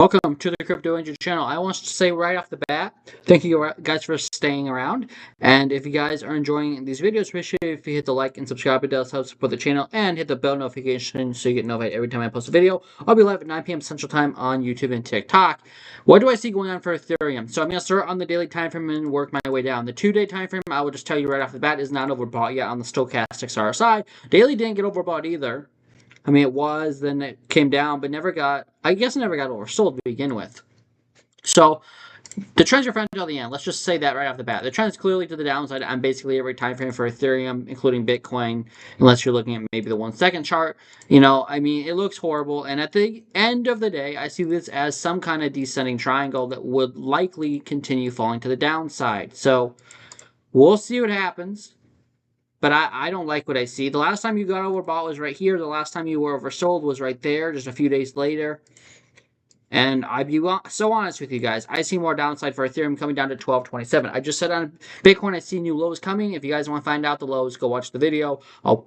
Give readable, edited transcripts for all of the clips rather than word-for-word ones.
Welcome to the Crypto Engine channel. I want to say right off the bat, thank you guys for staying around. And if you guys are enjoying these videos, appreciate it if you hit the like and subscribe. It does help support the channel. And hit the bell notification so you get notified every time I post a video. I'll be live at 9 p.m. Central Time on YouTube and TikTok. What do I see going on for Ethereum? So I'm going to start on the daily time frame and work my way down. The 2-day time frame, I will just tell you right off the bat, is not overbought yet on the stochastics RSI. Daily didn't get overbought either. I mean, it was, then it came down, but never got oversold to begin with. So the trends are found until the end. Let's just say that right off the bat. The trend is clearly to the downside on basically every time frame for Ethereum, including Bitcoin, unless you're looking at maybe the 1 second chart. I mean, it looks horrible. And at the end of the day, I see this as some kind of descending triangle that would likely continue falling to the downside. So we'll see what happens. But I don't like what I see. The last time you got overbought was right here. The last time you were oversold was right there, just a few days later. And I'd be so honest with you guys. I see more downside for Ethereum coming down to 1227. I just said on Bitcoin I see new lows coming. If you guys want to find out the lows, go watch the video. I'll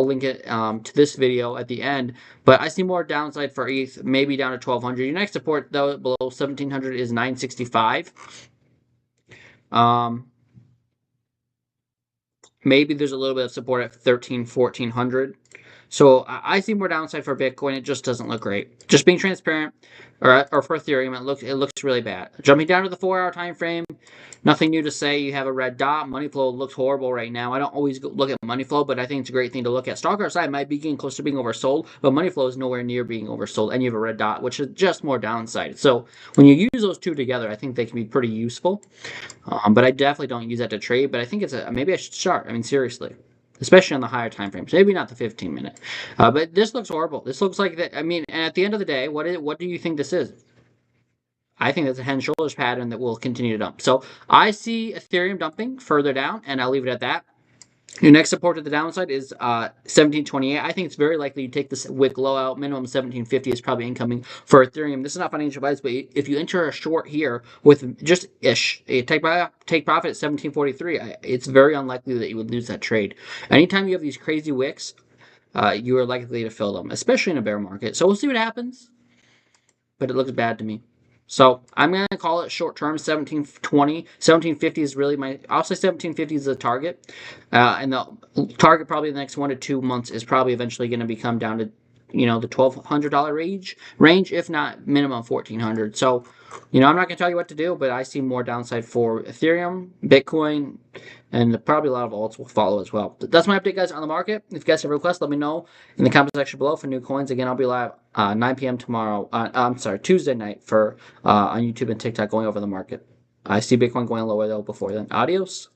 link it to this video at the end. But I see more downside for ETH, maybe down to 1200. Your next support, though, below 1700 is 965. Maybe there's a little bit of support at 1400. So I see more downside for Bitcoin. It just doesn't look great. Just being transparent, or for Ethereum, it looks really bad. Jumping down to the 4-hour time frame, nothing new to say. You have a red dot. Money flow looks horrible right now. I don't always look at money flow, but I think it's a great thing to look at. Stock RSI might be getting close to being oversold, but money flow is nowhere near being oversold, and you have a red dot, which is just more downside. So when you use those two together, I think they can be pretty useful. But I definitely don't use that to trade. But I think maybe I should start. I mean, seriously. Especially on the higher time frames, maybe not the 15-minute. But this looks horrible. This looks like that. I mean, and at the end of the day, what do you think this is? I think that's a head and shoulders pattern that will continue to dump. So I see Ethereum dumping further down, and I'll leave it at that. Your next support to the downside is 1728. I think it's very likely you take this wick low out. Minimum 1750 is probably incoming for Ethereum. This is not financial advice, but if you enter a short here with just ish, take profit at 1743, it's very unlikely that you would lose that trade. Anytime you have these crazy wicks, you are likely to fill them, especially in a bear market. So we'll see what happens, but it looks bad to me. So I'm going to call it short term 1720. 1750 is really I'll say 1750 is the target. And the target probably in the next 1 to 2 months is probably eventually going to become down to, the $1,200 range, if not minimum 1,400. So, I'm not going to tell you what to do, but I see more downside for Ethereum, Bitcoin, and probably a lot of alts will follow as well. That's my update, guys, on the market. If you guys have requests, let me know in the comment section below for new coins. Again, I'll be live 9 p.m. tomorrow. Tuesday night on YouTube and TikTok going over the market. I see Bitcoin going lower, though, before then. Adios.